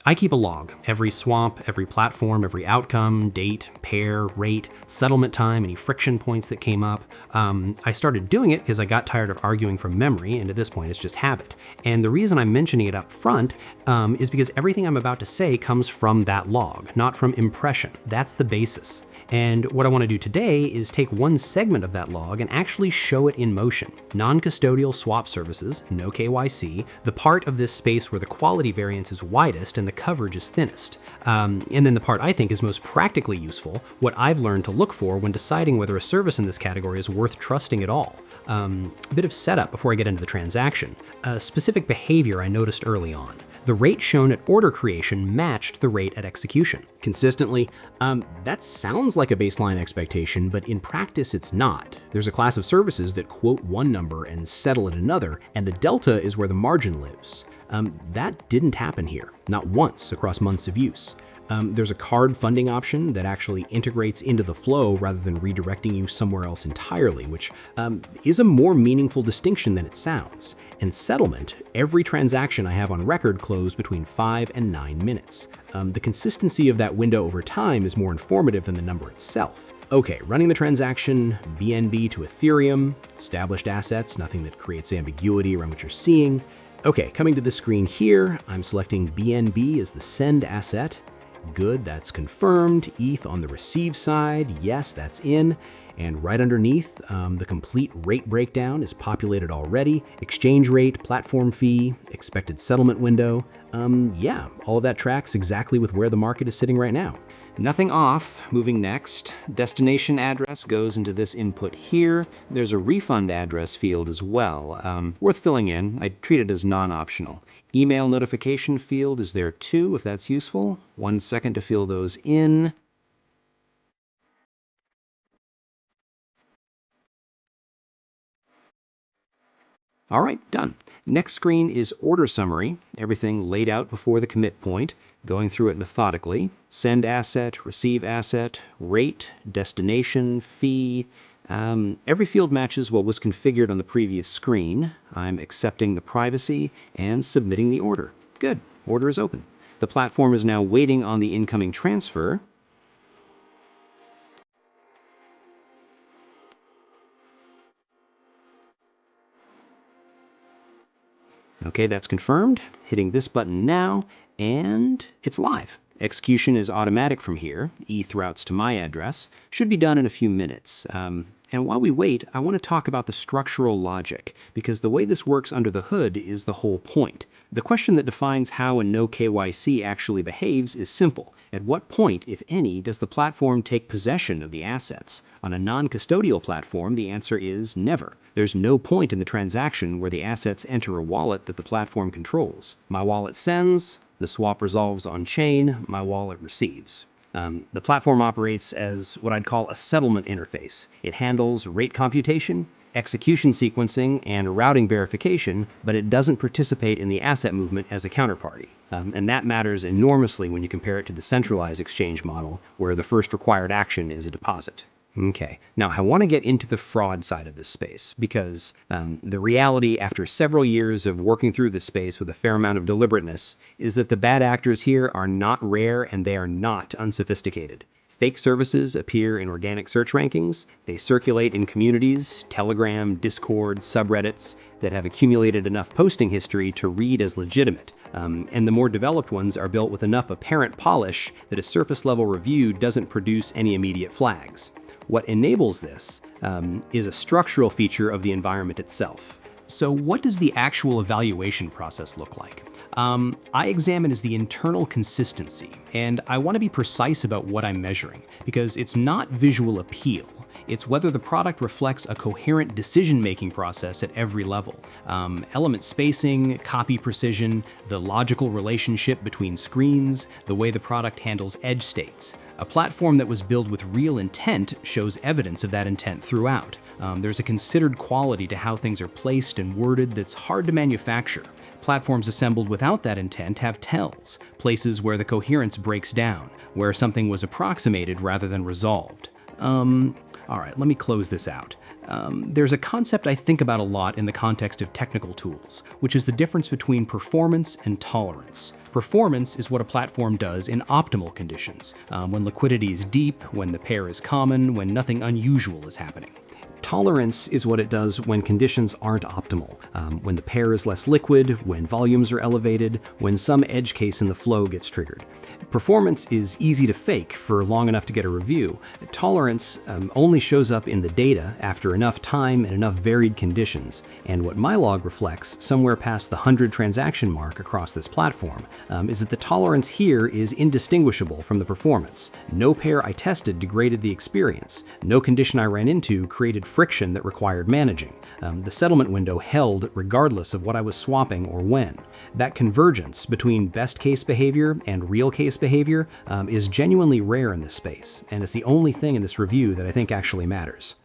I keep a log. Every swap, every platform, every outcome, date, pair, rate, settlement time, any friction points that came up. I started doing it because I got tired of arguing from memory, and at this point it's just habit. And the reason I'm mentioning it up front is because everything I'm about to say comes from that log, not from impression. That's the basis. And what I want to do today is take one segment of that log and actually show it in motion. Non-custodial swap services, no KYC, the part of this space where the quality variance is widest and the coverage is thinnest. And then the part I think is most practically useful, what I've learned to look for when deciding whether a service in this category is worth trusting at all. A bit of setup before I get into the transaction. A specific behavior I noticed early on. The rate shown at order creation matched the rate at execution. Consistently, that sounds like a baseline expectation, but in practice it's not. There's a class of services that quote one number and settle at another, and the delta is where the margin lives. That didn't happen here, not once across months of use. There's a card funding option that actually integrates into the flow rather than redirecting you somewhere else entirely, which is a more meaningful distinction than it sounds. And settlement, every transaction I have on record closed between 5 and 9 minutes. The consistency of that window over time is more informative than the number itself. Okay, running the transaction, BNB to Ethereum, established assets, nothing that creates ambiguity around what you're seeing. Okay, coming to the screen here, I'm selecting BNB as the send asset. Good, that's confirmed. ETH on the receive side, yes, that's in. And right underneath, the complete rate breakdown is populated already. Exchange rate, platform fee, expected settlement window. Yeah, all of that tracks exactly with where the market is sitting right now. Nothing off. Moving next. Destination address goes into this input here. There's a refund address field as well. Worth filling in. I treat it as non-optional. Email notification field is there too, if that's useful. 1 second to fill those in. All right, done. Next screen is order summary, everything laid out before the commit point, going through it methodically. Send asset, receive asset, rate, destination, fee. Every field matches what was configured on the previous screen. I'm accepting the privacy and submitting the order. Good, order is open. The platform is now waiting on the incoming transfer. Okay, that's confirmed. Hitting this button now, and it's live. Execution is automatic from here. ETH routes to my address. Should be done in a few minutes. And while we wait, I want to talk about the structural logic, because the way this works under the hood is the whole point. The question that defines how a no KYC actually behaves is simple. At what point, if any, does the platform take possession of the assets? On a non-custodial platform, the answer is never. There's no point in the transaction where the assets enter a wallet that the platform controls. My wallet sends, the swap resolves on chain, my wallet receives. The platform operates as what I'd call a settlement interface. It handles rate computation, execution sequencing, and routing verification, but it doesn't participate in the asset movement as a counterparty. And that matters enormously when you compare it to the centralized exchange model, where the first required action is a deposit. Okay, now I want to get into the fraud side of this space because the reality after several years of working through this space with a fair amount of deliberateness is that the bad actors here are not rare and they are not unsophisticated. Fake services appear in organic search rankings. They circulate in communities, Telegram, Discord, subreddits that have accumulated enough posting history to read as legitimate. And the more developed ones are built with enough apparent polish that a surface-level review doesn't produce any immediate flags. What enables this is a structural feature of the environment itself. So what does the actual evaluation process look like? I examine as the internal consistency, and I want to be precise about what I'm measuring, because it's not visual appeal. It's whether the product reflects a coherent decision-making process at every level. Element spacing, copy precision, the logical relationship between screens, the way the product handles edge states. A platform that was built with real intent shows evidence of that intent throughout. There's a considered quality to how things are placed and worded that's hard to manufacture. Platforms assembled without that intent have tells, places where the coherence breaks down, where something was approximated rather than resolved. All right, let me close this out. There's a concept I think about a lot in the context of technical tools, which is the difference between performance and tolerance. Performance is what a platform does in optimal conditions, when liquidity is deep, when the pair is common, when nothing unusual is happening. Tolerance is what it does when conditions aren't optimal, when the pair is less liquid, when volumes are elevated, when some edge case in the flow gets triggered. Performance is easy to fake for long enough to get a review. Tolerance only shows up in the data after enough time and enough varied conditions. And what my log reflects, somewhere past the 100 transaction mark across this platform, is that the tolerance here is indistinguishable from the performance. No pair I tested degraded the experience. No condition I ran into created friction that required managing. The settlement window held regardless of what I was swapping or when. That convergence between best case behavior and real case behavior is genuinely rare in this space, and it's the only thing in this review that I think actually matters.